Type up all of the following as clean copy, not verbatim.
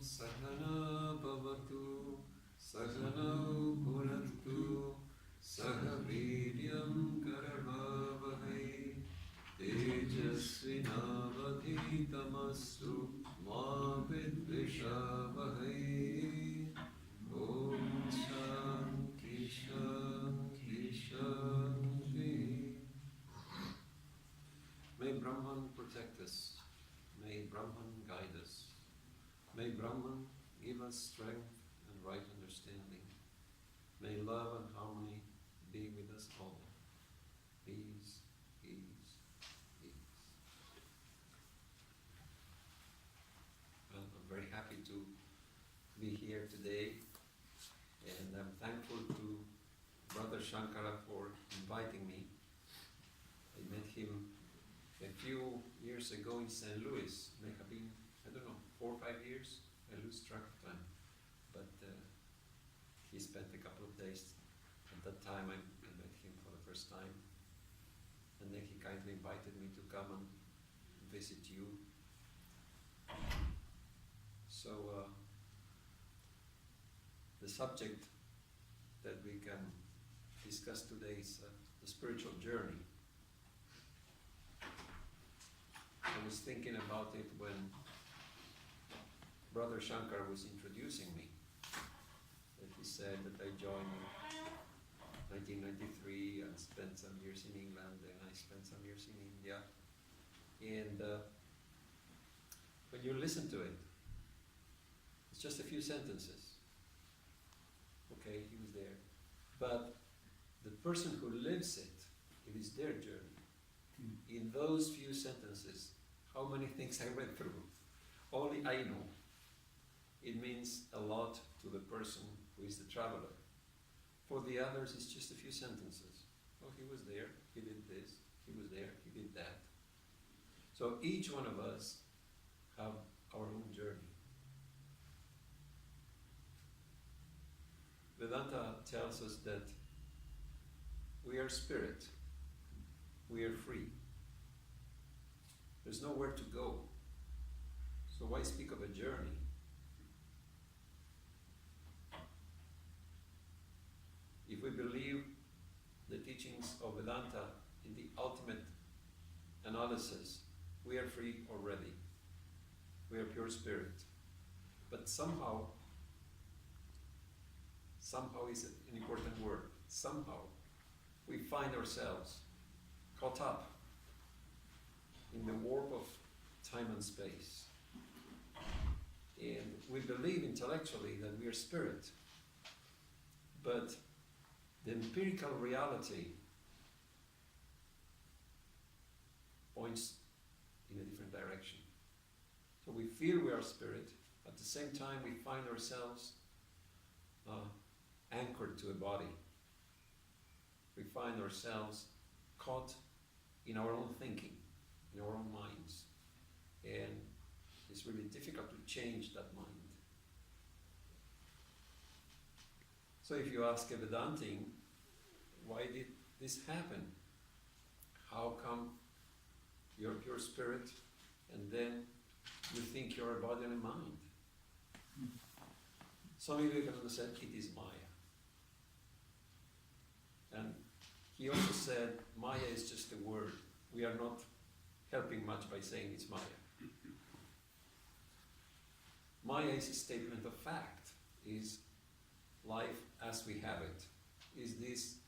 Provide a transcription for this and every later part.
Sahana Bhavatu Sahanau Bhunaktu Sahaviryam Karavavahai Tejasvinavadhitamastu Ma Vidvishavahai. Om Shanti Shanti Shanti. May Brahman protect us. May Brahman guide us. May Brahman give us strength and right understanding. May love and harmony be with us all. Peace, peace, peace. Well, I'm very happy to be here today, and I'm thankful to Brother Shankara for inviting me. I met him a few years ago in St. Louis. May have been, I don't know, 4 or 5 years. I lose track of time. But he spent a couple of days. At that time, I met him for the first time. And then he kindly invited me to come and visit you. So the subject that we can discuss today is the spiritual journey. I was thinking about it when Brother Shankar was introducing me. That he said that I joined in 1993 and spent some years in England, and I spent some years in India. And when you listen to it, it's just a few sentences. Okay, he was there. But the person who lives it, it is their journey. In those few sentences, how many things I went through, only I know. It means a lot to the person who is the traveler. For the others, it's just a few sentences. Oh, he was there, he did this, he was there, he did that. So each one of us have our own journey. Vedanta tells us that we are spirit, we are free. There's nowhere to go. So why speak of a journey? If we believe the teachings of Vedanta in the ultimate analysis, we are free already. We are pure spirit. But somehow is an important word, somehow we find ourselves caught up in the warp of time and space. And we believe intellectually that we are spirit, but the empirical reality points in a different direction. So we feel we are spirit, at the same time we find ourselves anchored to a body. We find ourselves caught in our own thinking, in our own minds. And it's really difficult to change that mind. So if you ask a Vedantin, why did this happen? How come you're pure spirit and then you think you're a body and a mind? Swami Nirakarananda said it is Maya. And he also said Maya is just a word. We are not helping much by saying it's Maya. Maya is a statement of fact, is life as we have it, is this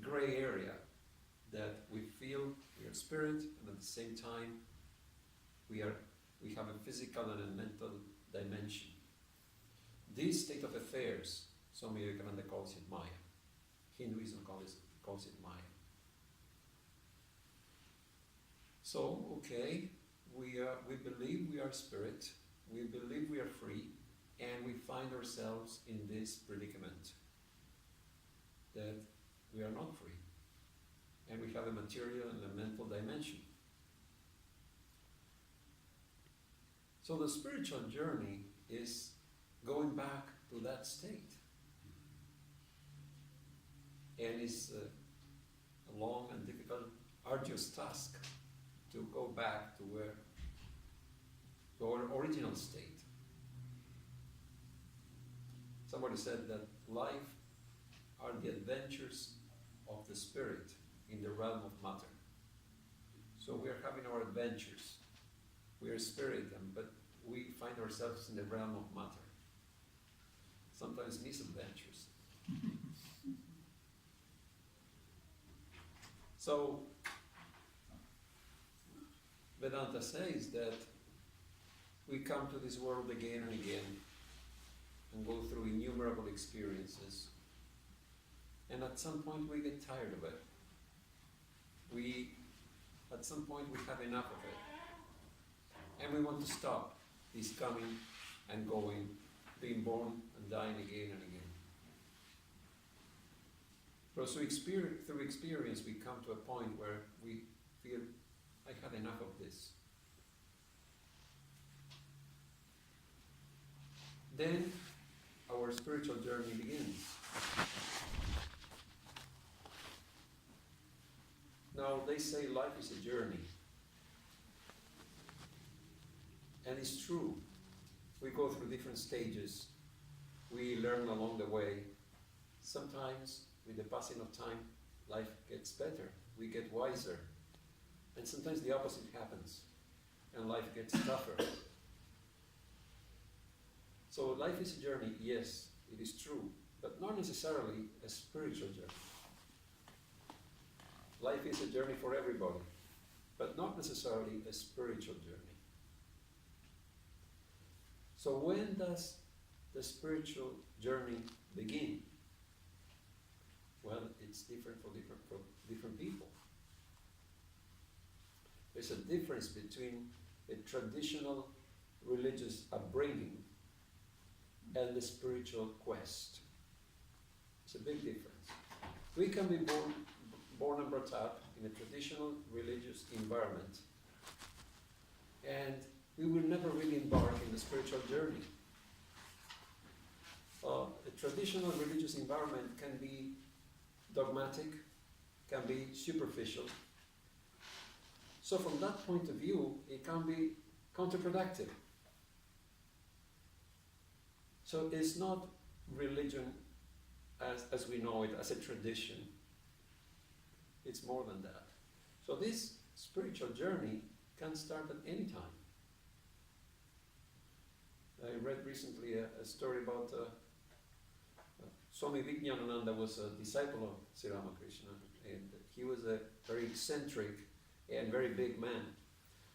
gray area that we feel we are spirit, and at the same time we have a physical and a mental dimension. This state of affairs, Swami Nirakarananda calls it Maya. Hinduism calls it Maya. So, okay, we believe we are spirit, we believe we are free, and we find ourselves in this predicament that we are not free, and we have a material and a mental dimension. So the spiritual journey is going back to that state. And it's a long and difficult, arduous task to go back to our original state. Somebody said that life are the adventures of the spirit in the realm of matter. So we are having our adventures. We are spirit, but we find ourselves in the realm of matter. Sometimes misadventures. So Vedanta says that we come to this world again and again and go through innumerable experiences, and at some point we get tired of it. At some point we have enough of it, and we want to stop this coming and going, being born and dying again and again. So through experience we come to a point where we feel, I have enough of this. Then our spiritual journey begins. Now, they say life is a journey. And it's true. We go through different stages. We learn along the way. Sometimes, with the passing of time, life gets better. We get wiser. And sometimes the opposite happens, and life gets tougher. So life is a journey, yes, it is true, but not necessarily a spiritual journey. Life is a journey for everybody, but not necessarily a spiritual journey. So when does the spiritual journey begin? Well, it's different for different people. There's a difference between a traditional religious upbringing and the spiritual quest. It's a big difference. We can be born and brought up in a traditional religious environment, and we will never really embark in the spiritual journey. A traditional religious environment can be dogmatic, can be superficial. So from that point of view, it can be counterproductive. So it's not religion as we know it, as a tradition. It's more than that. So this spiritual journey can start at any time. I read recently a story about Swami Nirakarananda was a disciple of Sri Ramakrishna, and he was a very eccentric and very big man.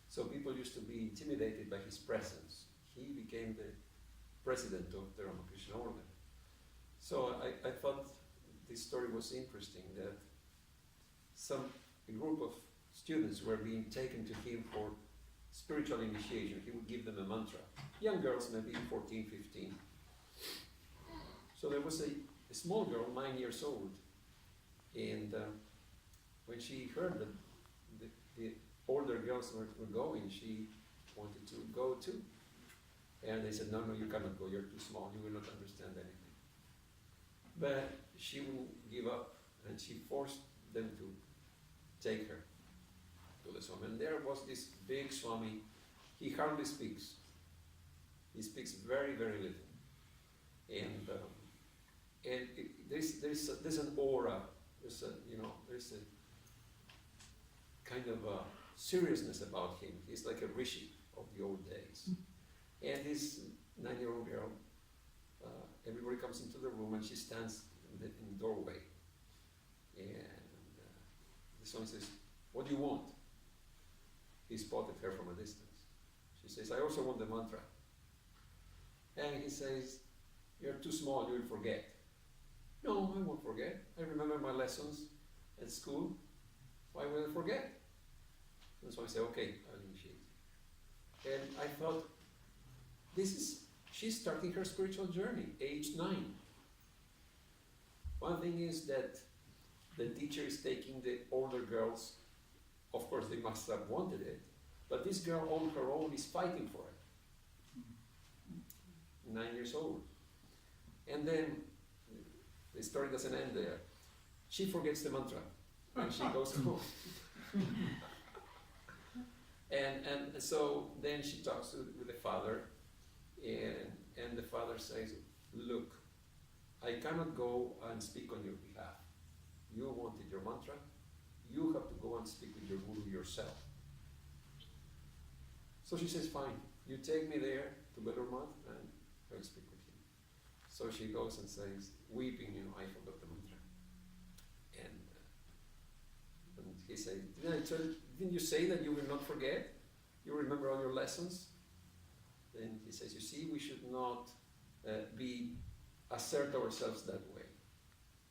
So people used to be intimidated by his presence. He became the president of the Ramakrishna order. So I thought this story was interesting, that a group of students were being taken to him for spiritual initiation. He would give them a mantra. Young girls, maybe 14, 15. So there was a small girl, 9 years old, and when she heard that the older girls were going, she wanted to go too. And they said, no, you cannot go, you're too small, you will not understand anything. But she wouldn't give up, and she forced them to take her to the Swami. And there was this big Swami. He hardly speaks. He speaks very, very little. And there's an aura, there's a kind of a seriousness about him. He's like a rishi of the old days. And this 9-year-old girl, everybody comes into the room and she stands in the doorway. And the Swami says, what do you want? He spotted her from a distance. She says, I also want the mantra. And he says, you're too small, you will forget. No, I won't forget. I remember my lessons at school. Why will I forget? And so I say, okay, I'll initiate. And I thought, she's starting her spiritual journey, age 9. One thing is that the teacher is taking the older girls. Of course, they must have wanted it, but this girl on her own is fighting for it. 9 years old. And then, the story doesn't end there. She forgets the mantra, and she goes home. And so then she talks with the father, and the father says, look, I cannot go and speak on your behalf. You wanted your mantra, you have to go and speak with your guru yourself. So she says, fine, you take me there to Vedanta and I'll speak with him. So she goes and says, weeping, I forgot the mantra. And he said, didn't you say that you will not forget? You remember all your lessons? Then he says, you see, we should not assert ourselves that way.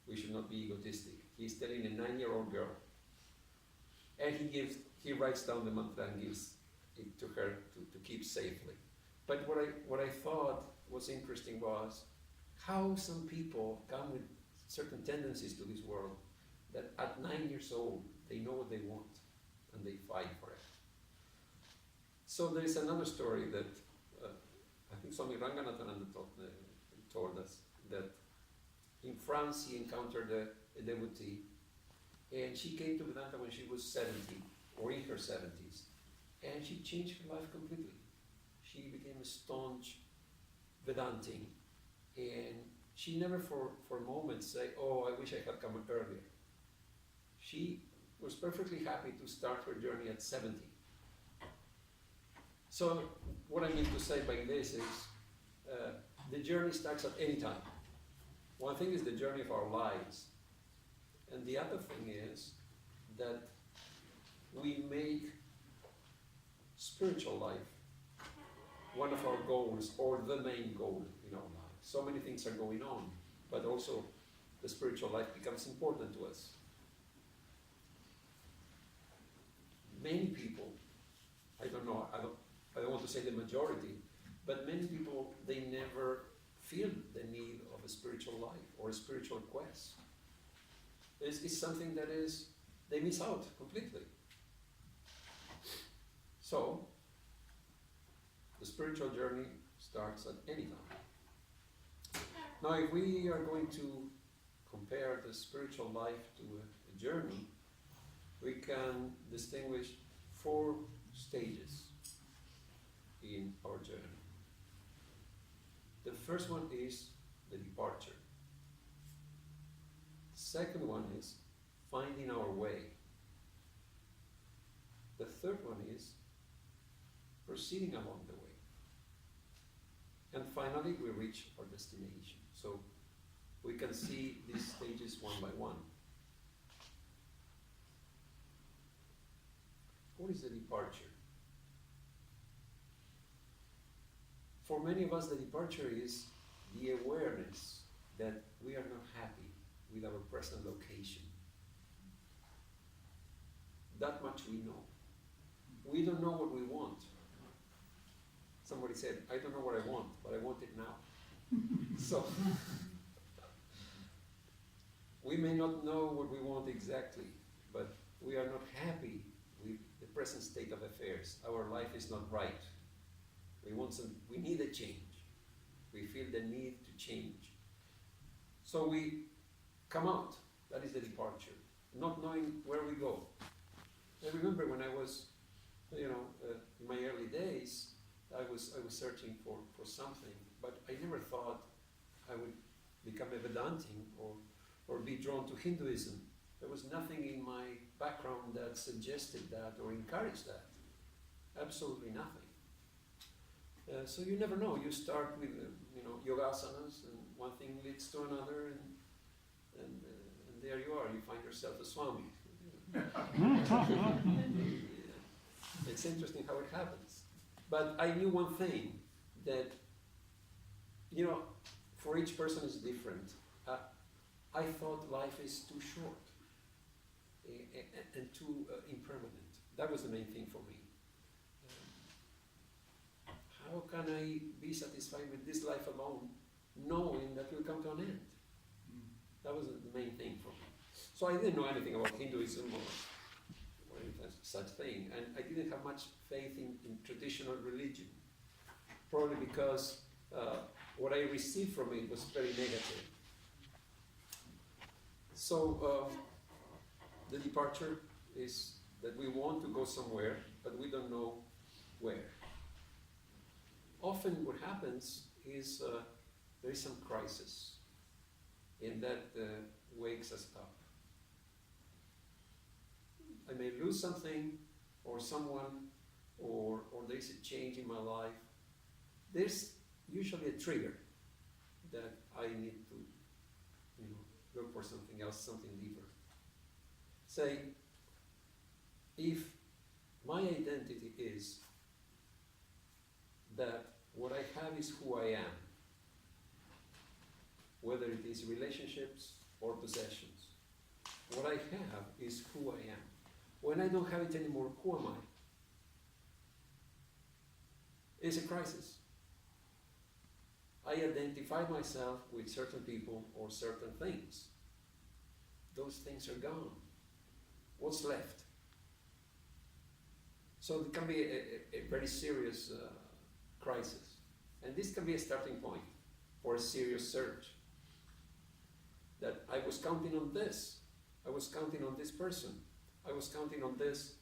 We should not be egotistic. He's telling a 9-year-old girl. And he writes down the mantra and gives it to her to keep safely. But what I thought was interesting was how some people come with certain tendencies to this world that at 9 years old, they know what they want and they fight for it. So there is another story that I think Swami Nirakarananda told us, that in France he encountered a devotee, and she came to Vedanta when she was 70 or in her 70s, and she changed her life completely. She became a staunch Vedantin, and she never for a moment said, oh, I wish I had come earlier. She was perfectly happy to start her journey at 70. So what I mean to say by this is the journey starts at any time. One thing is the journey of our lives, and the other thing is that we make spiritual life one of our goals or the main goal in our life. So many things are going on, but also the spiritual life becomes important to us. Many people, I don't want to say the majority, but many people, they never feel the need of a spiritual life or a spiritual quest. It's something that they miss out completely. So, the spiritual journey starts at any time. Now, if we are going to compare the spiritual life to a journey, we can distinguish 4 stages in our journey. The first one is the departure. Second one is finding our way. The third one is proceeding along the way. And finally, we reach our destination. So we can see these stages one by one. What is the departure? For many of us, the departure is the awareness that we are not happy with our present location. That much we know. We don't know what we want. Somebody said, I don't know what I want, but I want it now. So, we may not know what we want exactly, but we are not happy with the present state of affairs. Our life is not right. We need a change. We feel the need to change. So we come out. That is the departure. Not knowing where we go. I remember when I was, in my early days, I was searching for something, but I never thought I would become a Vedantin or be drawn to Hinduism. There was nothing in my background that suggested that or encouraged that. Absolutely nothing. So you never know. You start with yogasanas, and one thing leads to another, and there you are. You find yourself a Swami. It's interesting how it happens. But I knew one thing, that for each person is different. I thought life is too short and too impermanent. That was the main thing for me. How can I be satisfied with this life alone, knowing that will come to an end? That was the main thing for me. So I didn't know anything about Hinduism or any such thing, and I didn't have much faith in traditional religion, probably because what I received from it was very negative. So the departure is that we want to go somewhere, but we don't know where. Often what happens is there is some crisis. and that wakes us up. I may lose something, or someone, or there's a change in my life. There's usually a trigger that I need to, look for something else, something deeper. Say, if my identity is that what I have is who I am, whether it is relationships or possessions, what I have is who I am. When I don't have it anymore, who am I? It's a crisis. I identify myself with certain people or certain things. Those things are gone. What's left? So it can be a very serious crisis. And this can be a starting point for a serious search. That I was counting on this. I was counting on this person. I was counting on this,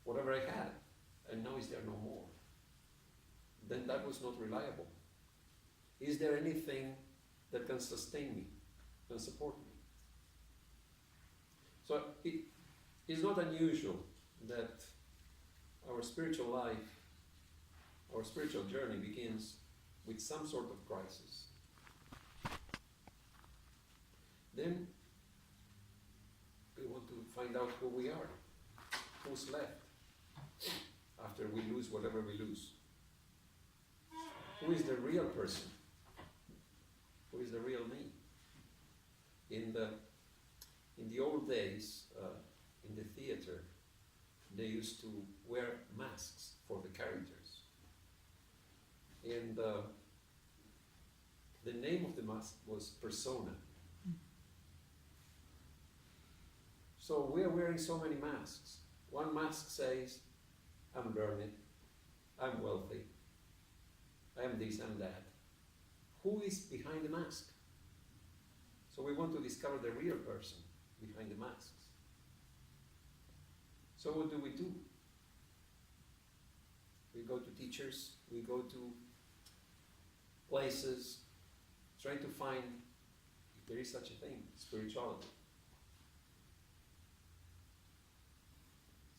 whatever I had, and now is there no more? Then that was not reliable. Is there anything that can sustain me, can support me? So it is not unusual that our spiritual life, our spiritual journey begins with some sort of crisis. Then we want to find out who we are, who's left, after we lose whatever we lose. Who is the real person? Who is the real me? In the old days, in the theater, they used to wear masks for the characters. And the name of the mask was persona. So we are wearing so many masks. One mask says, I'm learned, I'm wealthy, I am this, I'm that. Who is behind the mask? So we want to discover the real person behind the masks. So what do? We go to teachers, we go to places, trying to find if there is such a thing, spirituality.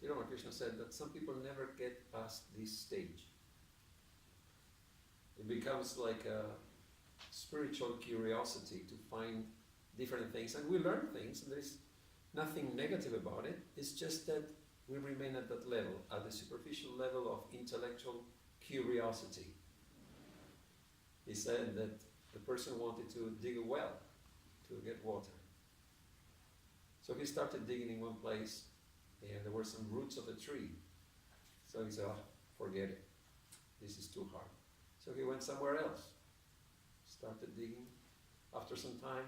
Ramakrishna said that some people never get past this stage. It becomes like a spiritual curiosity to find different things, and we learn things, and there's nothing negative about it. It's just that we remain at that level, at the superficial level of intellectual curiosity. He said that the person wanted to dig a well to get water. So he started digging in one place, and there were some roots of a tree. So he said, forget it. This is too hard. So he went somewhere else, started digging. After some time,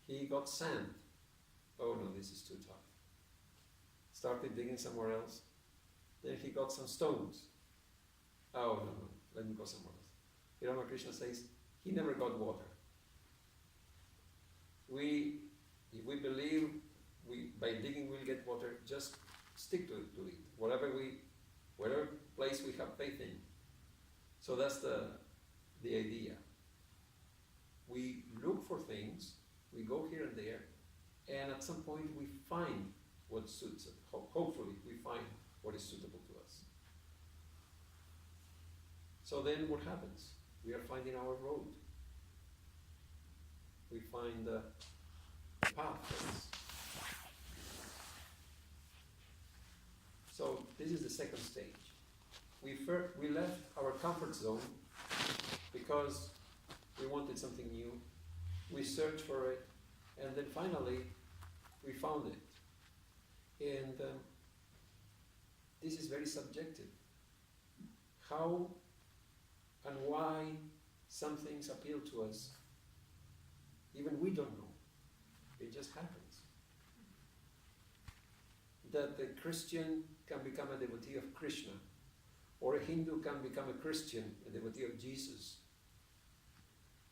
he got sand. Oh no, this is too tough. Started digging somewhere else. Then he got some stones. Oh no, let me go somewhere else. Ramakrishna says, he never got water. If we believe by digging we'll get water, just stick to it. Whatever place we have faith in. So that's the idea. We look for things, we go here and there, and at some point we find what suits it. Hopefully we find what is suitable to us. So then what happens? We are finding our road. We find the path. So this is the second stage. We left our comfort zone because we wanted something new. We searched for it, and then finally we found it. And this is very subjective. How and why some things appeal to us, even we don't know. It just happens. That a Christian can become a devotee of Krishna, or a Hindu can become a Christian, a devotee of Jesus.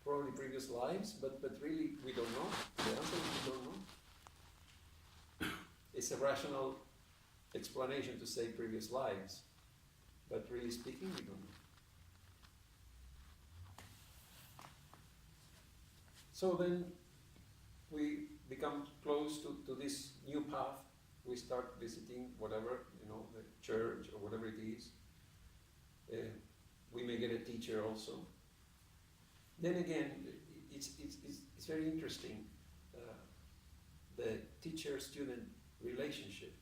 Probably previous lives, but really we don't know. The answer is we don't know. It's a rational explanation to say previous lives, but really speaking, we don't know. So then we become close to this new path. We start visiting whatever, the church or whatever it is. We may get a teacher also. Then again, it's very interesting, the teacher-student relationship.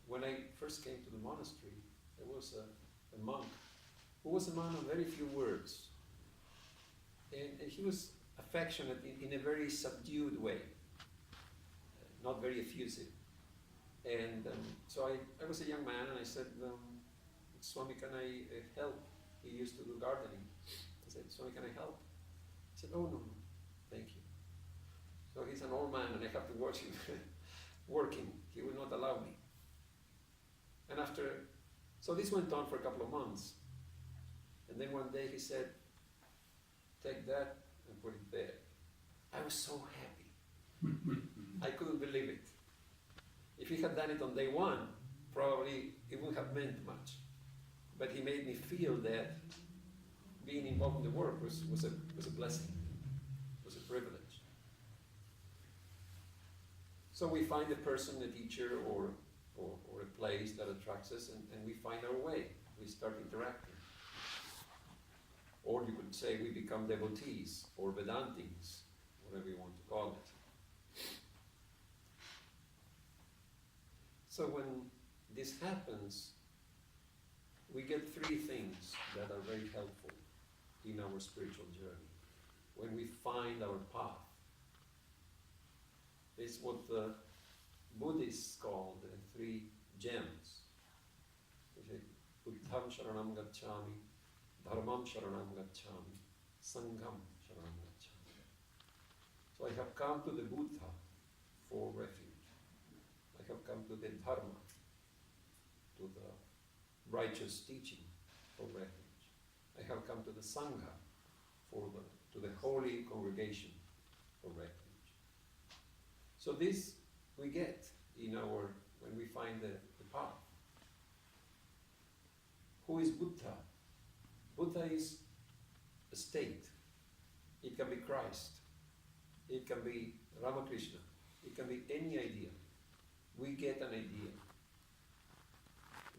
When I first came to the monastery, there was a monk who was a man of very few words. And he was affectionate in a very subdued way, not very effusive. And so I was a young man, and I said, Swami, can I help? He used to do gardening. I said, Swami, can I help? He said, oh, no, thank you. So he's an old man, and I have to watch him working. He will not allow me. And so this went on for a couple of months. And then one day he said, take that and put it there. I was so happy. I couldn't believe it. If he had done it on day one, probably it wouldn't have meant much. But he made me feel that being involved in the work was a blessing, was a privilege. So we find a person, a teacher, or a place that attracts us, and we find our way. We start interacting. Or you could say we become devotees, or Vedantins, whatever you want to call it. So when this happens, we get three things that are very helpful in our spiritual journey. When we find our path, it's what the Buddhists call the three gems. They say, Buddham Sharanam Gacchami, Dharmam Sharanam Gacchami, Sangham Sharanam Gacchami. So I have come to the Buddha for refuge. I have come to the Dharma, to the righteous teaching for refuge. I have come to the Sangha, to the holy congregation for refuge. So this we get when we find the path. Who is Buddha? Buddha is a state. It can be Christ. It can be Ramakrishna. It can be any idea. We get an idea.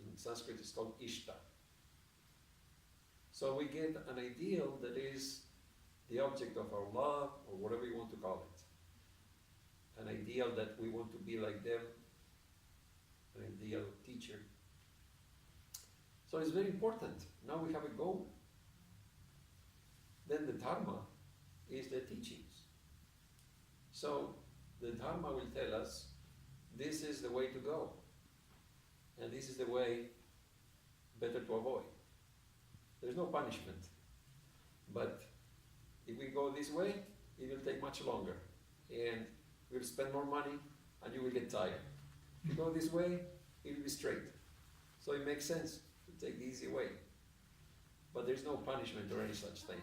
In Sanskrit it's called Ishta. So we get an ideal that is the object of our love, or whatever you want to call it. An ideal that we want to be like them, an ideal teacher. So it's very important. Now we have a goal. Then the Dharma is the teachings. So the Dharma will tell us, this is the way to go. And this is the way better to avoid. There's no punishment. But if we go this way, it will take much longer. And we'll spend more money, and you will get tired. If you go this way, it will be straight. So it makes sense to take the easy way. But there's no punishment or any such thing.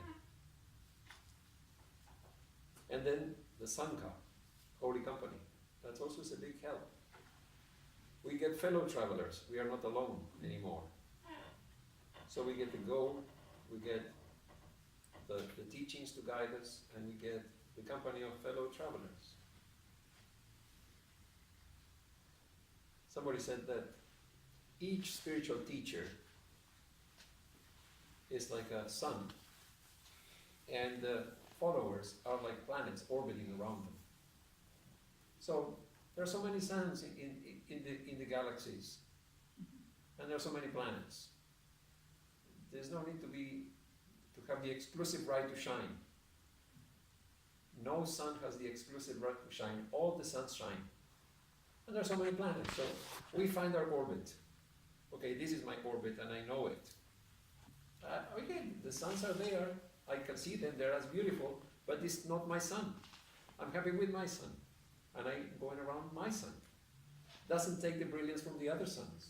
And then the Sangha, holy company. That also is a big help. We get fellow travelers. We are not alone anymore. So we get the goal, we get the teachings to guide us, and we get the company of fellow travelers. Somebody said that each spiritual teacher is like a sun, and the followers are like planets orbiting around them. So there are so many suns in the galaxies, and there are so many planets. There's no need to have the exclusive right to shine. No sun has the exclusive right to shine. All the suns shine. And there are so many planets. So we find our orbit. Okay, this is my orbit and I know it. Okay, the suns are there. I can see them. They're as beautiful. But it's not my sun. I'm happy with my sun. And I'm going around my sun. Doesn't take the brilliance from the other suns.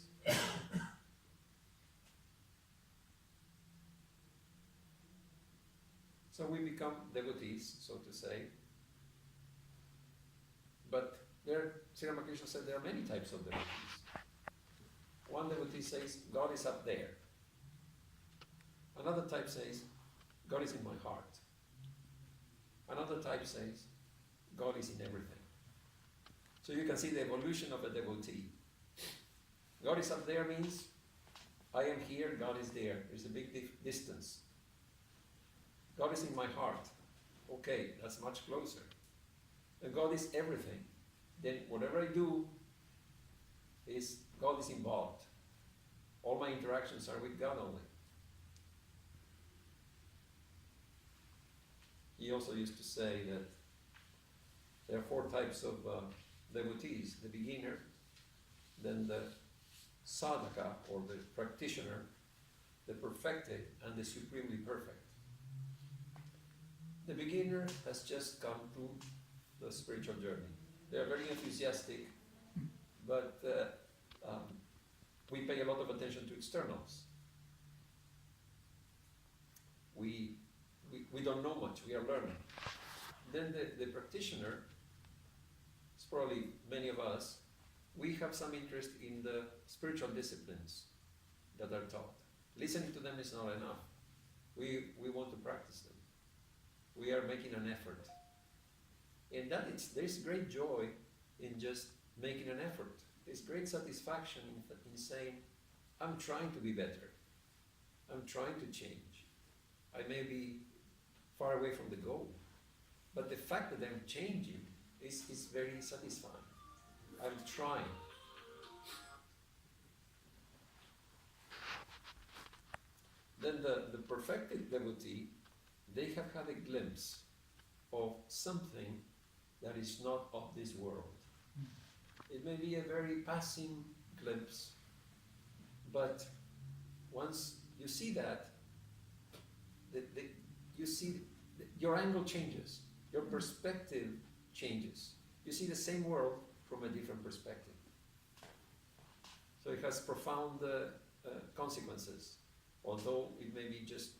So we become devotees, so to say. But Sri Ramakrishna said there are many types of devotees. One devotee says, God is up there. Another type says, God is in my heart. Another type says, God is in everything. So you can see the evolution of a devotee. God is up there means I am here, God is there. There's a big distance. God is in my heart. Okay, that's much closer. And God is everything. Then whatever I do, God is involved. All my interactions are with God only. He also used to say that there are 4 types of devotees: the beginner, then the sadhaka, or the practitioner, the perfected, and the supremely perfect. The beginner has just come to the spiritual journey. They are very enthusiastic, but we pay a lot of attention to externals. We don't know much, we are learning. Then the practitioner, it's probably many of us, we have some interest in the spiritual disciplines that are taught. Listening to them is not enough. We want to practice them. We are making an effort. And there's great joy in just making an effort. There's great satisfaction in saying, I'm trying to be better. I'm trying to change. I may be far away from the goal, but the fact that I'm changing is very satisfying. I'm trying. Then the perfected devotee, they have had a glimpse of something that is not of this world. It may be a very passing glimpse, but once you see that, your angle changes, your perspective changes. You see the same world from a different perspective. So it has profound consequences, although it may be just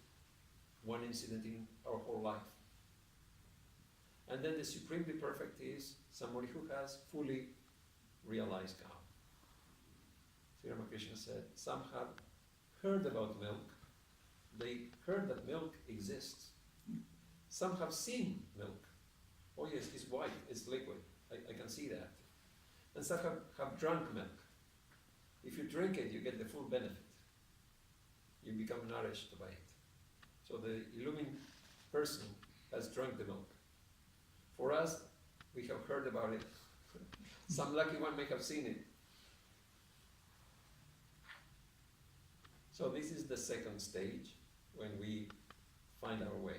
one incident in our whole life. And then the supremely perfect is somebody who has fully realized God. Sri Ramakrishna said, some have heard about milk. They heard that milk exists. Some have seen milk. Oh yes, it's white, it's liquid. I can see that. And some have drunk milk. If you drink it, you get the full benefit. You become nourished by it. So the illumined person has drunk the milk. For us, we have heard about it. Some lucky one may have seen it. So this is the second stage when we find our way.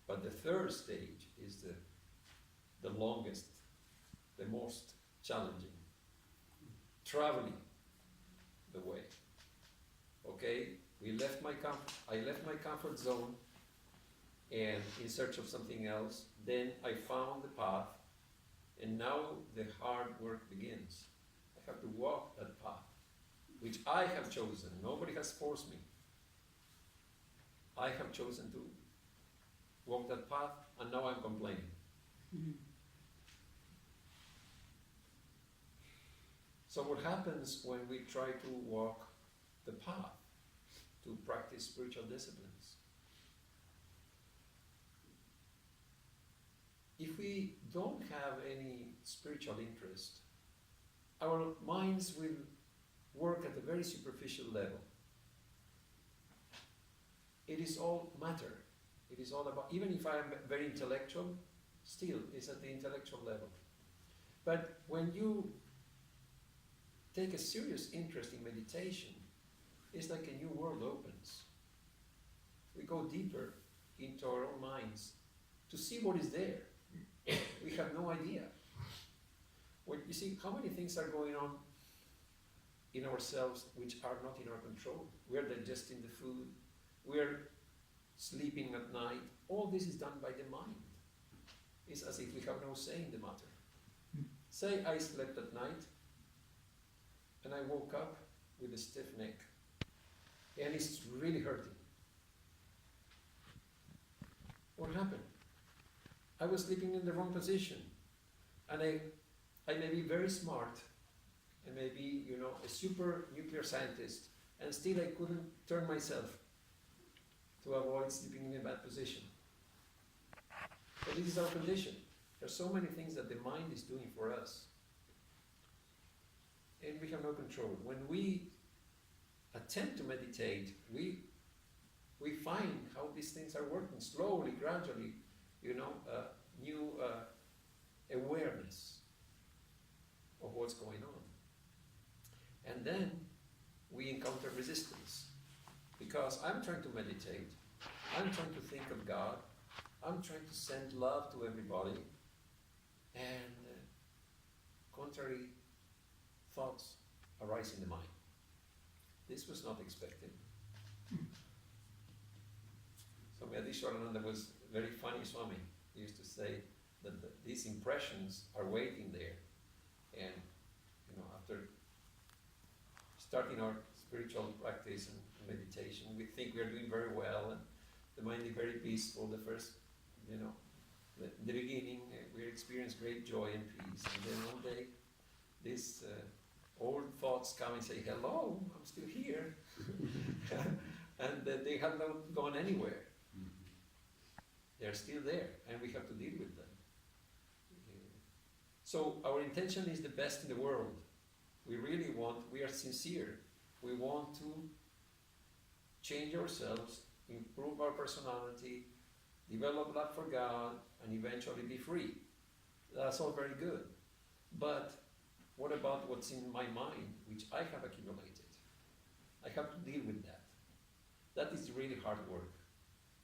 But the third stage is the longest, the most challenging. Traveling the way. Okay, I left my comfort zone and in search of something else. Then I found the path, and now the hard work begins. I have to walk that path, which I have chosen. Nobody has forced me. I have chosen to walk that path, and now I'm complaining. Mm-hmm. So what happens when we try to walk the path to practice spiritual disciplines? If we don't have any spiritual interest, our minds will work at a very superficial level. It is all matter. It is all about, even if I am very intellectual, still it's at the intellectual level. But when you take a serious interest in meditation, it's like a new world opens. We go deeper into our own minds to see what is there. We have no idea. Well, you see how many things are going on in ourselves which are not in our control. We are digesting the food, we are sleeping at night. All this is done by the mind. It's as if we have no say in the matter. Say I slept at night, and I woke up with a stiff neck, and it's really hurting. What happened? I was sleeping in the wrong position, and I may be very smart, and maybe a super nuclear scientist, and still I couldn't turn myself to avoid sleeping in a bad position. So this is our condition. There are so many things that the mind is doing for us, and we have no control. When we attempt to meditate, we find how these things are working slowly, gradually, new awareness of what's going on. And then we encounter resistance, because I'm trying to meditate, I'm trying to think of God, I'm trying to send love to everybody, and contrary thoughts arise in the mind. This was not expected. Swami Nirakarananda was very funny Swami. He used to say that these impressions are waiting there, and after starting our spiritual practice and meditation, we think we are doing very well, and the mind is very peaceful. The first, the beginning, we experience great joy and peace, and then one day, these old thoughts come and say, "Hello, I'm still here," and they have not gone anywhere. They're still there, and we have to deal with them. So our intention is the best in the world. We are sincere. We want to change ourselves, improve our personality, develop love for God, and eventually be free. That's all very good. But what about what's in my mind, which I have accumulated? I have to deal with that. That is really hard work.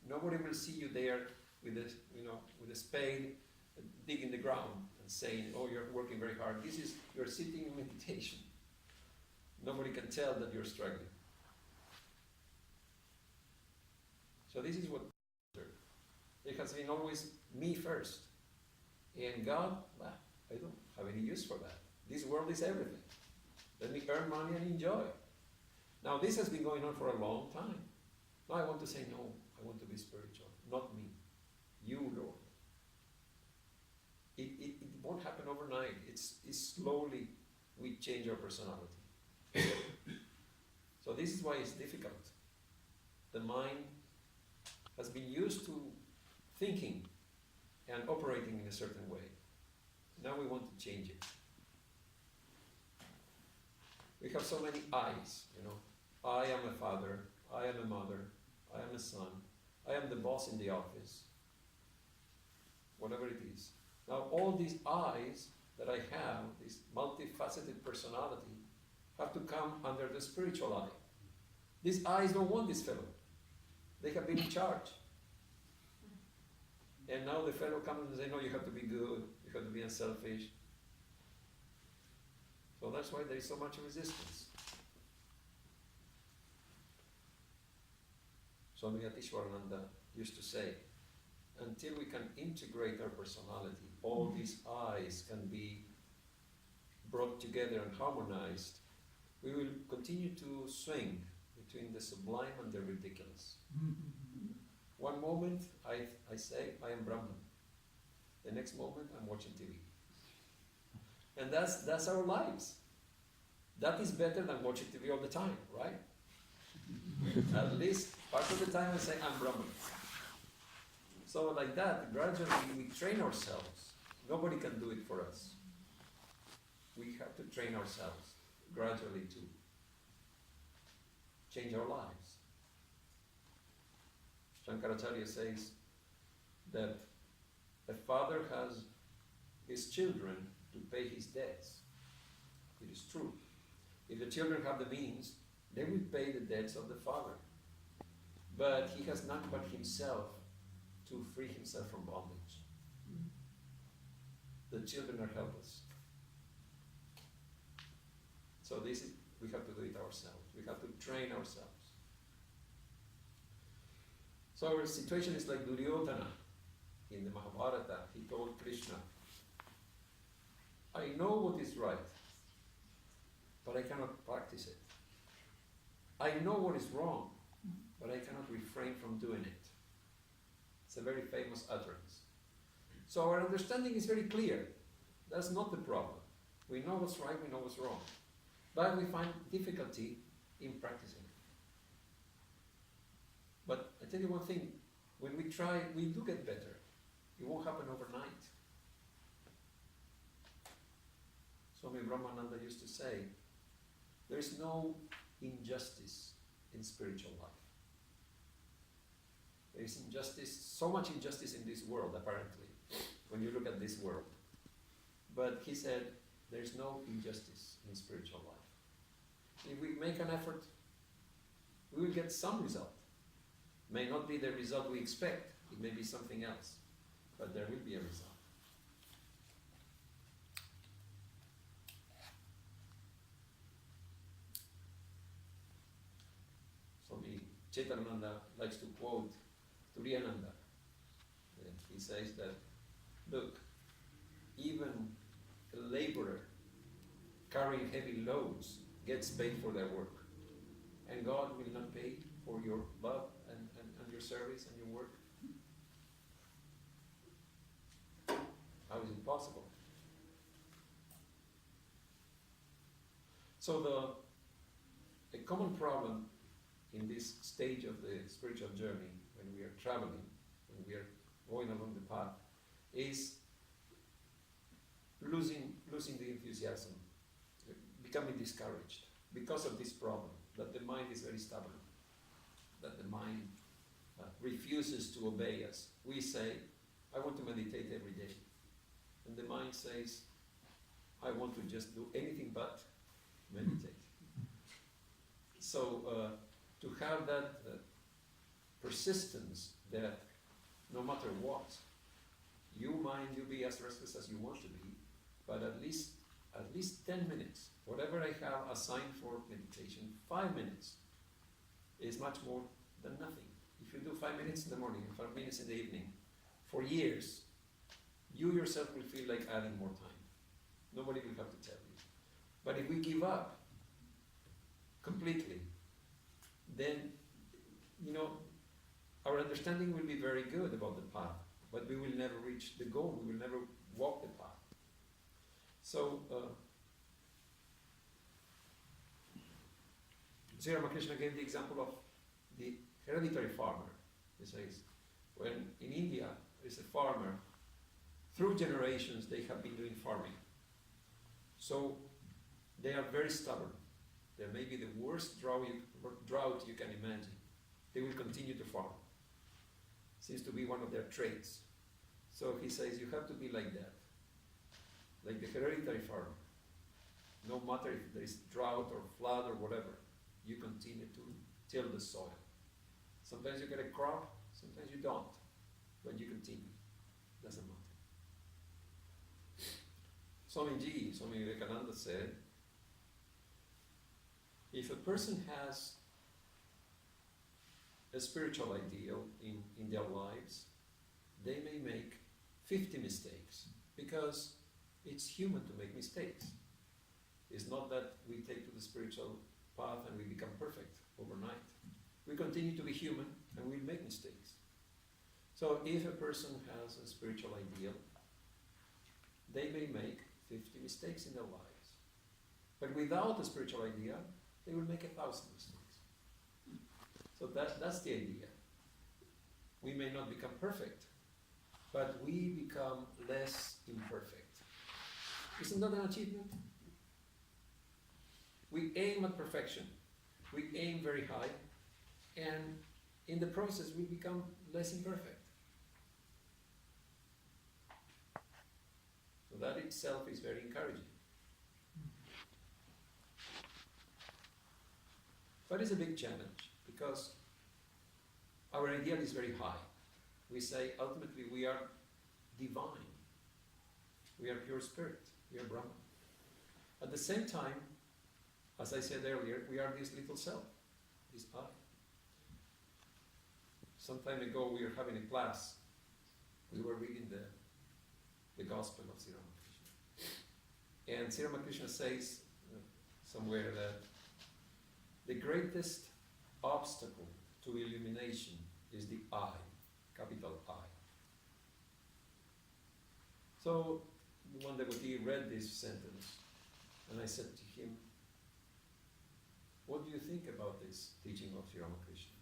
Nobody will see you there with a spade, digging the ground and saying, "Oh, you're working very hard." You're sitting in meditation. Nobody can tell that you're struggling. So this is what it has been always me first. And God, I don't have any use for that. This world is everything. Let me earn money and enjoy. Now this has been going on for a long time. Now I want to say, no, I want to be spiritual. Not me. You, Lord. It won't happen overnight. It's slowly we change our personality. So this is why it's difficult. The mind has been used to thinking and operating in a certain way. Now we want to change it. We have so many I's, I am a father, I am a mother, I am a son, I am the boss in the office, whatever it is. Now all these I's that I have, this multifaceted personality, have to come under the spiritual eye. These I's don't want this fellow. They have been in charge. And now the fellow comes and says, no, you have to be good, you have to be unselfish. So that's why there is so much resistance. Swami Nirakarananda used to say, until we can integrate our personality, all these I's can be brought together and harmonized, we will continue to swing between the sublime and the ridiculous. One moment I say I am Brahman. The next moment I'm watching TV. And that's our lives. That is better than watching TV all the time, right? At least part of the time I say I'm Brahman. So like that, gradually we train ourselves. Nobody can do it for us. We have to train ourselves gradually to change our lives. Shankaracharya says that a father has his children to pay his debts. It is true. If the children have the means, they will pay the debts of the father. But he has not but himself to free himself from bondage. The children are helpless. So we have to do it ourselves. We have to train ourselves. So our situation is like Duryodhana in the Mahabharata. He told Krishna, I know what is right, but I cannot practice it. I know what is wrong, but I cannot refrain from doing it. It's a very famous utterance. So our understanding is very clear. That's not the problem. We know what's right, we know what's wrong. But we find difficulty in practicing it. But I tell you one thing, when we try, we do get better. It won't happen overnight. Swami Nirakarananda used to say, there is no injustice in spiritual life. There is injustice, so much injustice in this world, apparently, when you look at this world. But he said, there is no injustice in spiritual life. If we make an effort, we will get some result. May not be the result we expect, it may be something else, but there will be a result. Swami Chaitananda likes to quote Turiyananda. He says that, look, even a laborer carrying heavy loads gets paid for their work. And God will not pay for your love and your service and your work. How is it possible? So the common problem in this stage of the spiritual journey, when we are traveling, when we are going along the path, is losing the enthusiasm, becoming discouraged because of this problem, that the mind is very stubborn, that the mind refuses to obey us. We say, I want to meditate every day. And the mind says, I want to just do anything but meditate. So to have that persistence that no matter what, you be as restless as you want to be, but at least 10 minutes, whatever I have assigned for meditation, 5 minutes is much more than nothing. If you do 5 minutes in the morning and 5 minutes in the evening, for years, you yourself will feel like adding more time. Nobody will have to tell you. But if we give up completely, then, our understanding will be very good about the path, but we will never reach the goal, we will never walk the path. So, Sri Ramakrishna gave the example of the hereditary farmer. He says, when in India there is a farmer, through generations they have been doing farming. So they are very stubborn. There may be the worst drought you can imagine. They will continue to farm. Seems to be one of their traits. So he says, you have to be like that. Like the hereditary farmer. No matter if there is drought or flood or whatever, you continue to till the soil. Sometimes you get a crop, sometimes you don't, but you continue. Doesn't matter. Swami Nirakarananda said, if a person has a spiritual ideal in their lives, they may make 50 mistakes, because it's human to make mistakes. It's not that we take to the spiritual path and we become perfect overnight. We continue to be human and we'll make mistakes. So if a person has a spiritual ideal, they may make 50 mistakes in their lives. But without a spiritual idea, they will make 1,000 mistakes. So that's the idea. We may not become perfect, but we become less imperfect. Isn't that an achievement? We aim at perfection. We aim very high, and in the process we become less imperfect. So that itself is very encouraging. But it's a big challenge, because our ideal is very high. We say ultimately we are divine. We are pure spirit. We are Brahman. At the same time, as I said earlier, we are this little self, this I. Some time ago we were having a class. We were reading the Gospel of Sri Ramakrishna. And Sri Ramakrishna says somewhere that the greatest obstacle to illumination is the I, capital I. So one devotee read this sentence, and I said to him, what do you think about this teaching of Sri Ramakrishna?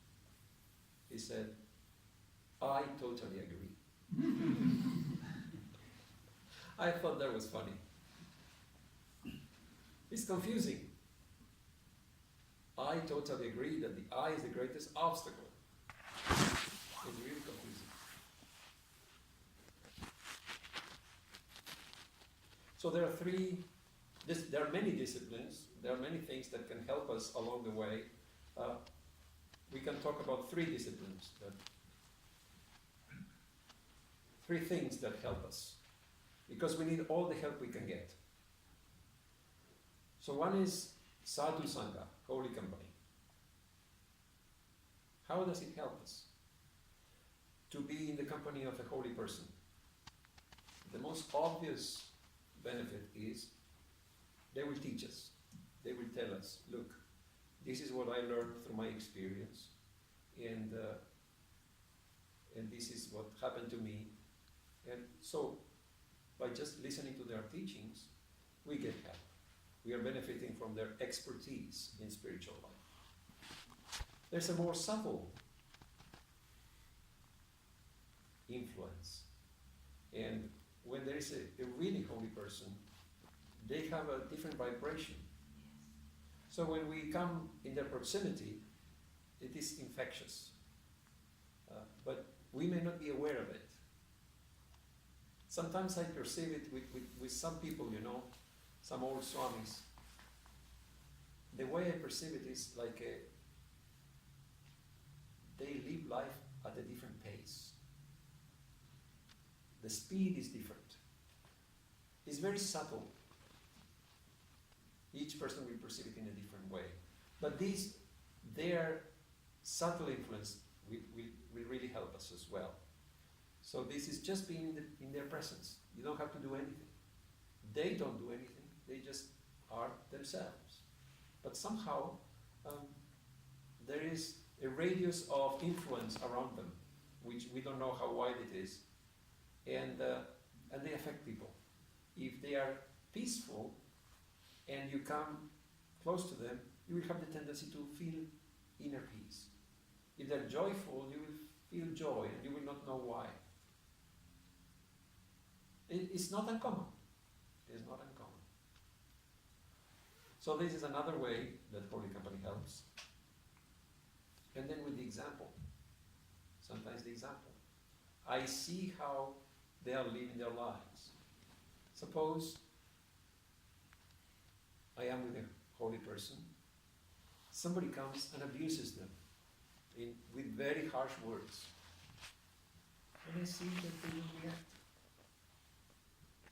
He said, I totally agree. I thought that was funny. It's confusing. I totally agree that the I is the greatest obstacle. It's really confusing. So there are many disciplines, there are many things that can help us along the way. We can talk about three disciplines, three things that help us, because we need all the help we can get. So one is Sadhu Sangha, holy company. How does it help us to be in the company of a holy person? The most obvious benefit is they will teach us. They will tell us, look, this is what I learned through my experience, and this is what happened to me. And so, by just listening to their teachings, we get help. We are benefiting from their expertise in spiritual life. There's a more subtle influence. And when there is a really holy person, they have a different vibration. So when we come in their proximity, it is infectious. But we may not be aware of it. Sometimes I perceive it with some people, some old swamis. The way I perceive it is like they live life at a different pace. The speed is different. It's very subtle. Each person will perceive it in a different way. But their subtle influence will really help us as well. So this is just being in their presence. You don't have to do anything. They don't do anything. They just are themselves. But somehow there is a radius of influence around them, which we don't know how wide it is, and they affect people. If they are peaceful and you come close to them, you will have the tendency to feel inner peace. If they're joyful, you will feel joy and you will not know why. It's not uncommon. It is not uncommon. So this is another way that holy company helps. And then with the example. Sometimes the example. I see how they are living their lives. Suppose I am with a holy person. Somebody comes and abuses them with very harsh words. And I see that they will react.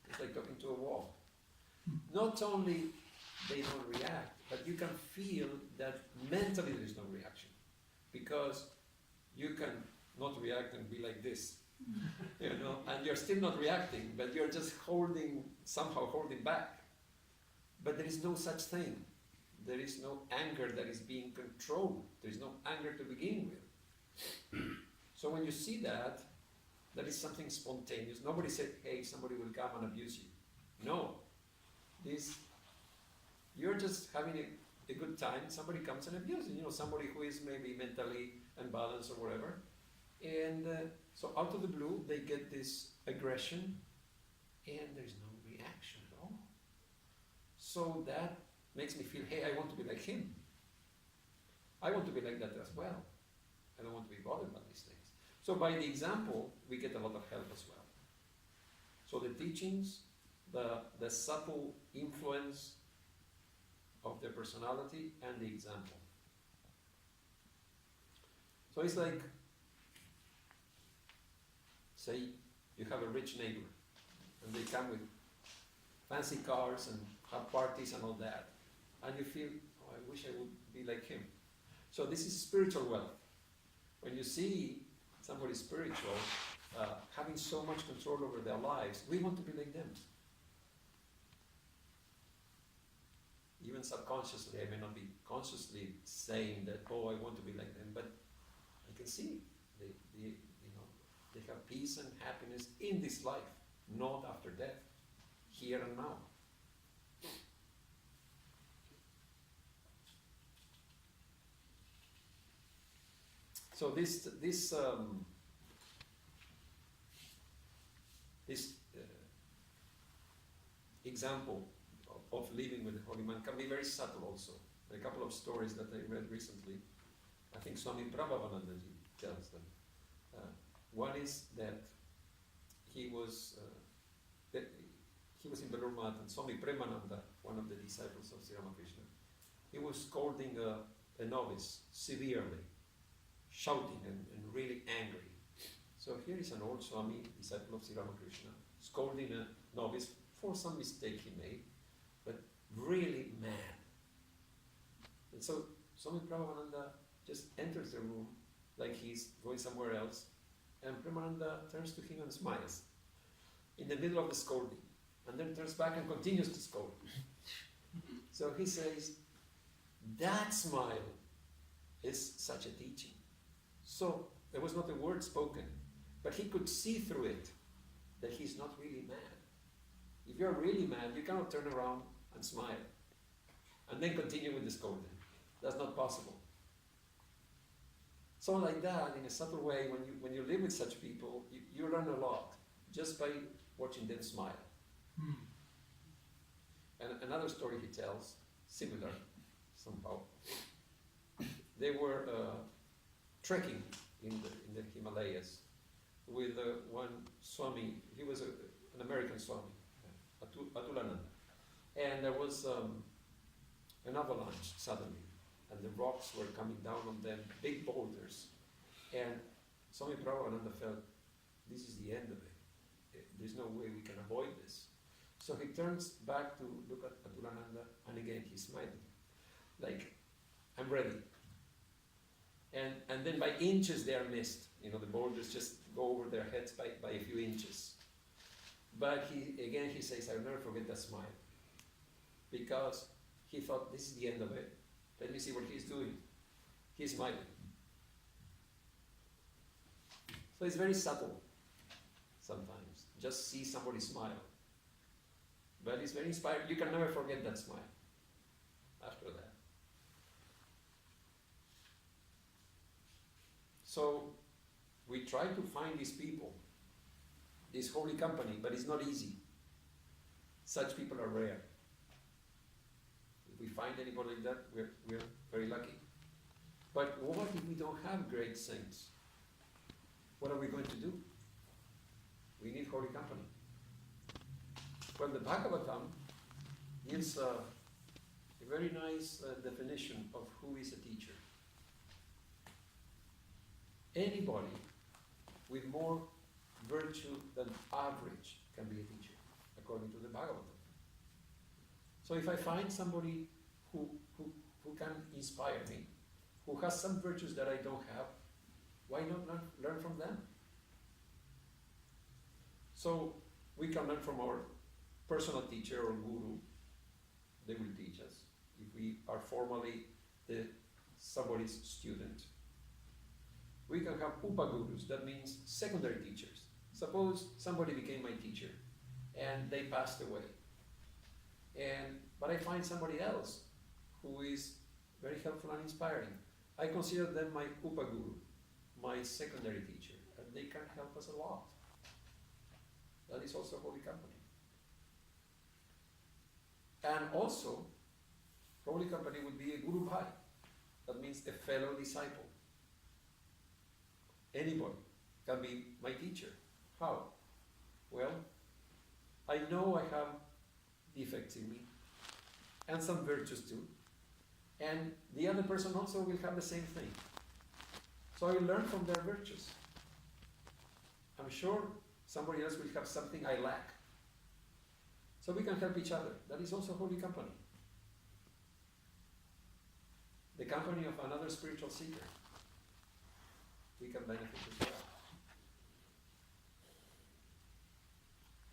It's like talking to a wall. Not only they don't react, but you can feel that mentally there is no reaction. Because you can not react and be like this. And you're still not reacting, but you're just somehow holding back. But there is no such thing. There is no anger that is being controlled. There is no anger to begin with. So when you see that is something spontaneous. Nobody said, hey, somebody will come and abuse you. No. You're just having a good time. Somebody comes and abuses you. Somebody who is maybe mentally unbalanced or whatever. And so out of the blue, they get this aggression, and there's no reaction at all. So that makes me feel, hey, I want to be like him. I want to be like that as well. I don't want to be bothered by these things. So by the example, we get a lot of help as well. So the teachings, the subtle influence of their personality, and the example. So it's like, say you have a rich neighbor, and they come with fancy cars and have parties and all that, and you feel, oh, I wish I would be like him. So this is spiritual wealth. When you see somebody spiritual having so much control over their lives, we want to be like them. Even subconsciously, I may not be consciously saying that, oh, I want to be like them, but I can see they have peace and happiness in this life, not after death, here and now. So this example of living with the holy man can be very subtle also. A couple of stories that I read recently, I think Swami Nirakarananda tells them. One is that he was in Belur and Swami Premananda, one of the disciples of Sri Ramakrishna, he was scolding a novice severely, shouting and really angry. So here is an old Swami, disciple of Sri Ramakrishna, scolding a novice for some mistake he made, but really mad. And so Swami Premananda just enters the room like he's going somewhere else, and Premananda turns to him and smiles in the middle of the scolding, and then turns back and continues to scold. So he says, that smile is such a teaching. So there was not a word spoken, but he could see through it that he's not really mad. If you're really mad, you cannot turn around and smile and then continue with the scolding. That's not possible. So like that, in a subtle way, when you live with such people, you learn a lot just by watching them smile. And another story he tells, similar somehow. They were trekking in the Himalayas with one Swami. He was an American Swami, Atulananda. And there was an avalanche suddenly, and the rocks were coming down on them, big boulders. And Swami Nirakarananda felt, this is the end of it. There's no way we can avoid this. So he turns back to look at Atulananda, and again he's smiling, like, I'm ready. And then by inches they are missed. The boulders just go over their heads by a few inches. But he says, I'll never forget that smile. Because he thought, this is the end of it. Let me see what he's doing. He's smiling. So it's very subtle sometimes. Just see somebody smile. But it's very inspiring. You can never forget that smile after that. So we try to find these people, this holy company, but it's not easy. Such people are rare. If we find anybody like that, we're very lucky. But what if we don't have great saints? What are we going to do? We need holy company. Well, the Bhagavatam gives a very nice definition of who is a teacher. Anybody with more virtue than average can be a teacher, according to the Bhagavatam. So if I find somebody who can inspire me, who has some virtues that I don't have, why not learn from them? So we can learn from our personal teacher or guru. They will teach us. If we are formally somebody's student. We can have upagurus, that means secondary teachers. Suppose somebody became my teacher and they passed away. But I find somebody else who is very helpful and inspiring. I consider them my upaguru, my secondary teacher, and they can help us a lot. That is also holy company. And also, holy company would be a guru bhai. That means a fellow disciple. Anybody can be my teacher. How? Well, I know I have defects in me, and some virtues too, and the other person also will have the same thing. So I will learn from their virtues. I'm sure somebody else will have something I lack. So we can help each other. That is also holy company. The company of another spiritual seeker. We can benefit as well.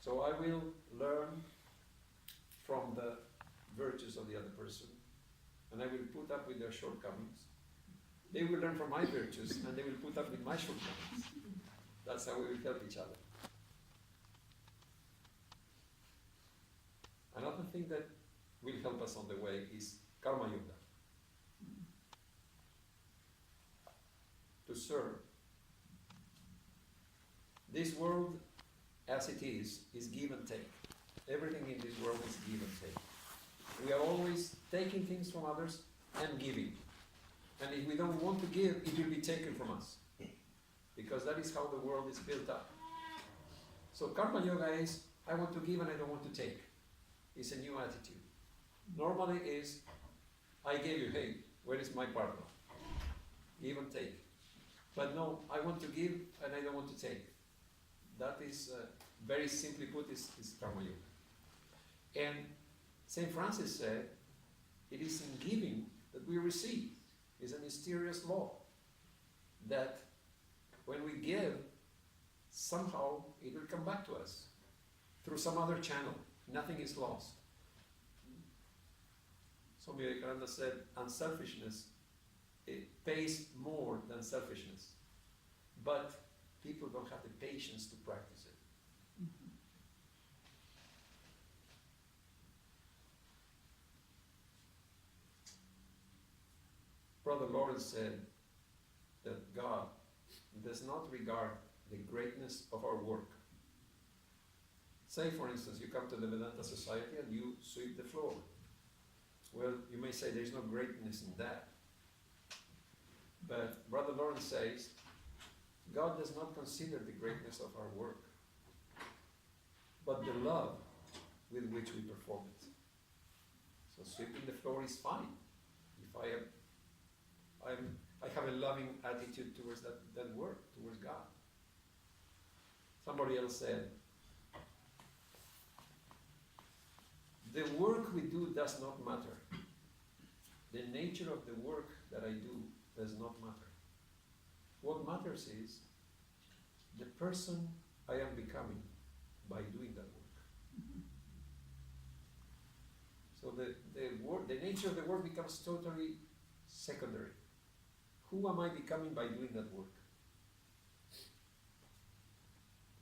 So I will learn from the virtues of the other person, and I will put up with their shortcomings. They will learn from my virtues, and they will put up with my shortcomings. That's how we will help each other. Another thing that will help us on the way is karma yoga. To serve. This world, as it is give and take. Everything in this world is give and take. We are always taking things from others and giving. And if we don't want to give, it will be taken from us. Because that is how the world is built up. So karma yoga is, I want to give and I don't want to take. It's a new attitude. Normally is, I gave you, hey, where is my part now? Give and take. But no, I want to give and I don't want to take. That is, very simply put, is karma yoga. And St. Francis said, it is in giving that we receive. It's a mysterious law that when we give, somehow it will come back to us through some other channel. Nothing is lost. Swami Nirakarananda said, unselfishness, it pays more than selfishness. But people don't have the patience to practice it. Brother Lawrence said that God does not regard the greatness of our work. Say, for instance, you come to the Vedanta Society and you sweep the floor. Well, you may say there's no greatness in that. But Brother Lawrence says, God does not consider the greatness of our work, but the love with which we perform it. So sweeping the floor is fine. If I have a loving attitude towards that work, towards God. Somebody else said, the work we do does not matter. The nature of the work that I do does not matter. What matters is the person I am becoming by doing that work. So the nature of the work becomes totally secondary. Who am I becoming by doing that work?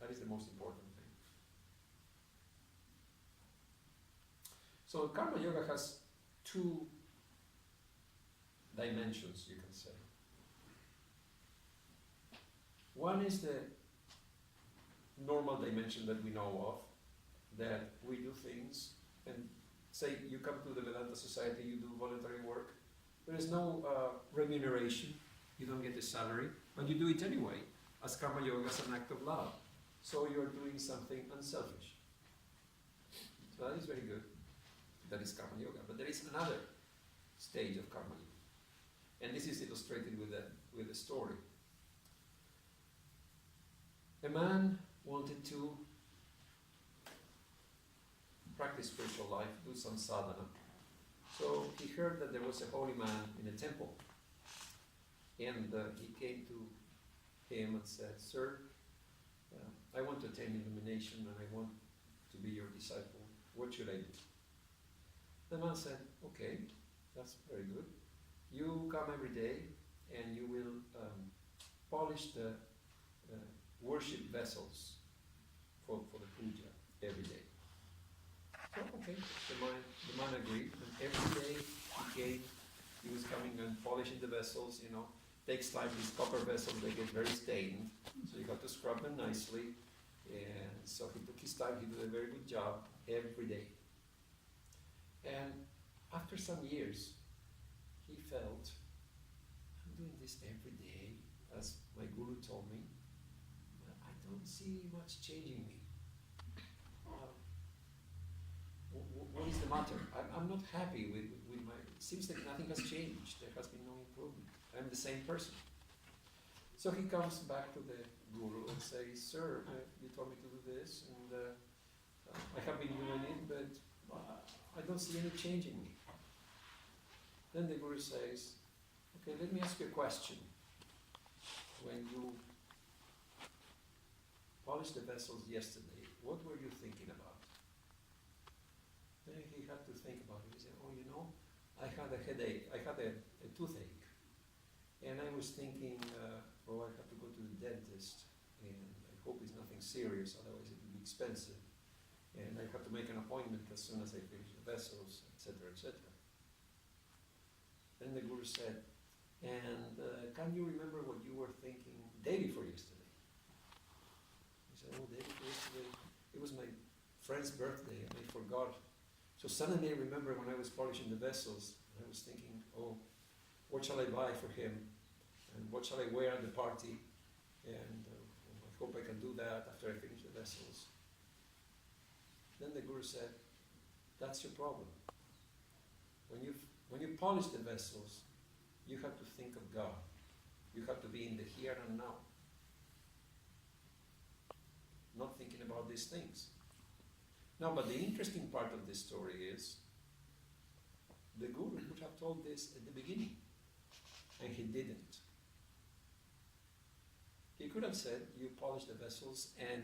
That is the most important thing. So karma yoga has two dimensions, you can say. One is the normal dimension that we know of, that we do things, and say you come to the Vedanta Society, you do voluntary work. There is no remuneration, you don't get a salary, but you do it anyway, as karma yoga as an act of love. So you're doing something unselfish. So that is very good. That is karma yoga. But there is another stage of karma yoga. And this is illustrated with a story. A man wanted to practice spiritual life, do some sadhana. So he heard that there was a holy man in a temple. And he came to him and said, Sir, I want to attain illumination and I want to be your disciple. What should I do? The man said, okay, that's very good. You come every day and you will polish the worship vessels for the puja every day. So, okay, the man agreed, and every day he came, he was coming and polishing the vessels, takes time, these copper vessels, they get very stained, so you got to scrub them nicely, and so he took his time, he did a very good job every day. And after some years, he felt, I'm doing this every day, as my guru told me, but I don't see much changing me. What is the matter? I'm not happy with my, it seems like nothing has changed, there has been no improvement. I'm the same person. So he comes back to the guru and says, Sir, you told me to do this, and I have been doing it, but I don't see any change in me. Then the guru says, okay, let me ask you a question. When you polished the vessels yesterday, what were you thinking about? Then he had to think about it. He said, I had a headache, I had a toothache. And I was thinking, I have to go to the dentist, and I hope it's nothing serious, otherwise it will be expensive. And I have to make an appointment as soon as I finish the vessels, etc., etc. Then the guru said, and can you remember what you were thinking day before yesterday? He said, day before yesterday, it was my friend's birthday and I forgot. So suddenly I remember when I was polishing the vessels, I was thinking, oh, what shall I buy for him? And what shall I wear at the party? And I hope I can do that after I finish the vessels. Then the Guru said, that's your problem. When you polish the vessels, you have to think of God. You have to be in the here and now. Not thinking about these things. Now, but the interesting part of this story is, the Guru would have told this at the beginning, and he didn't. He could have said, you polish the vessels and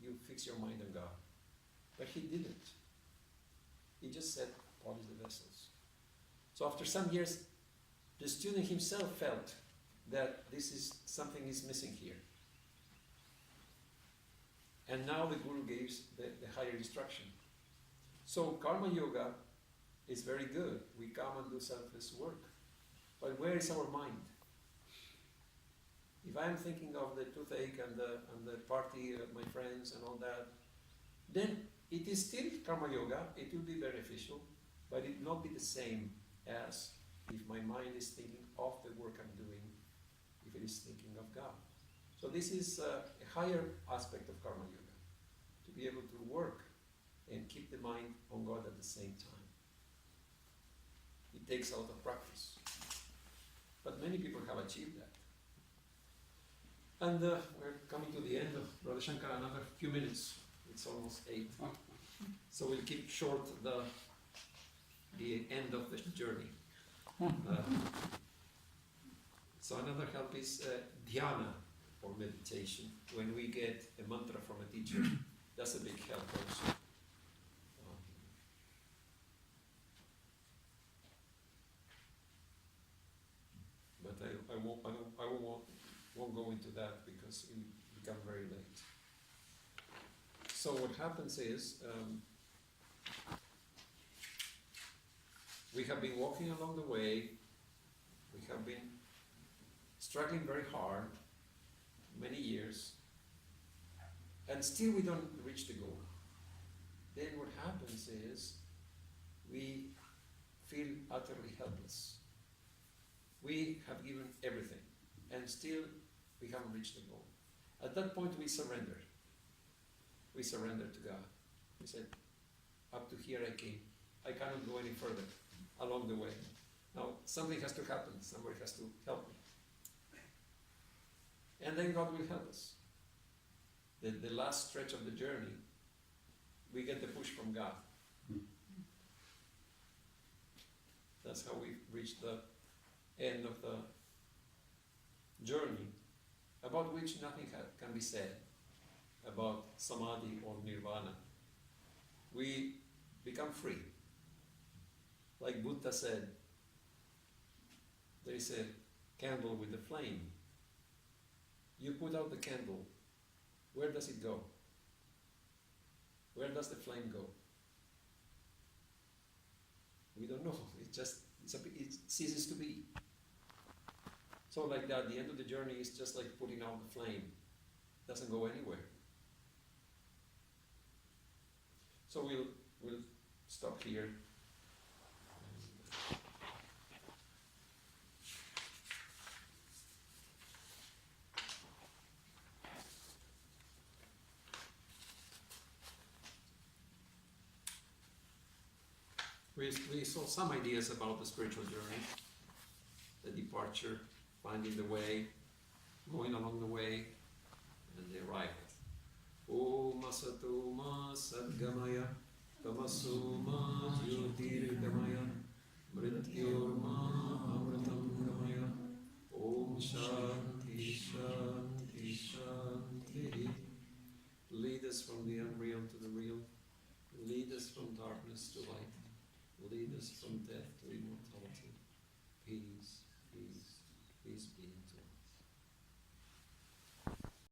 you fix your mind on God. But he didn't. He just said, polish the vessels. So after some years, the student himself felt that something is missing here. And now the Guru gives the higher instruction. So Karma Yoga is very good. We come and do selfless work. But where is our mind? If I am thinking of the toothache and the party of my friends and all that, then it is still Karma Yoga. It will be beneficial, but it will not be the same as if my mind is thinking of the work I'm doing, if it is thinking of God. So this is a higher aspect of Karma Yoga, to be able to work and keep the mind on God at the same time. It takes a lot of practice. But many people have achieved that. And we're coming to the end of Brother Shankar, another few minutes. It's almost 8. So we'll keep short the end of the journey. So another help is dhyana, or meditation. When we get a mantra from a teacher, that's a big help also. But I won't go into that because it will become very late. So what happens is, we have been walking along the way, we have been struggling very hard, many years, and still we don't reach the goal. Then what happens is, we feel utterly helpless. We have given everything, and still we haven't reached the goal. At that point we surrender. We surrender to God. We said, up to here I came. I cannot go any further along the way. Now, something has to happen. Somebody has to help me. And then God will help us. The last stretch of the journey, we get the push from God. That's how we reach the end of the journey, about which nothing can be said about samadhi or nirvana. We become free. Like Buddha said, there is a candle with a flame. You put out the candle, where does it go? Where does the flame go? We don't know. It ceases to be. So like that, the end of the journey is just like putting out the flame. It doesn't go anywhere. So we'll stop here. We saw some ideas about the spiritual journey, the departure, finding the way, going along the way, and the arrival. Om Asatu Ma Sadgamaya Tamasu Ma Jyotirgamaya Mrityor Ma Amritam Gamaya Om Shanti Shanti Shanti. Lead us from the unreal to the real. Lead us from darkness to light. Lead us from death to immortality. Peace, peace, peace be.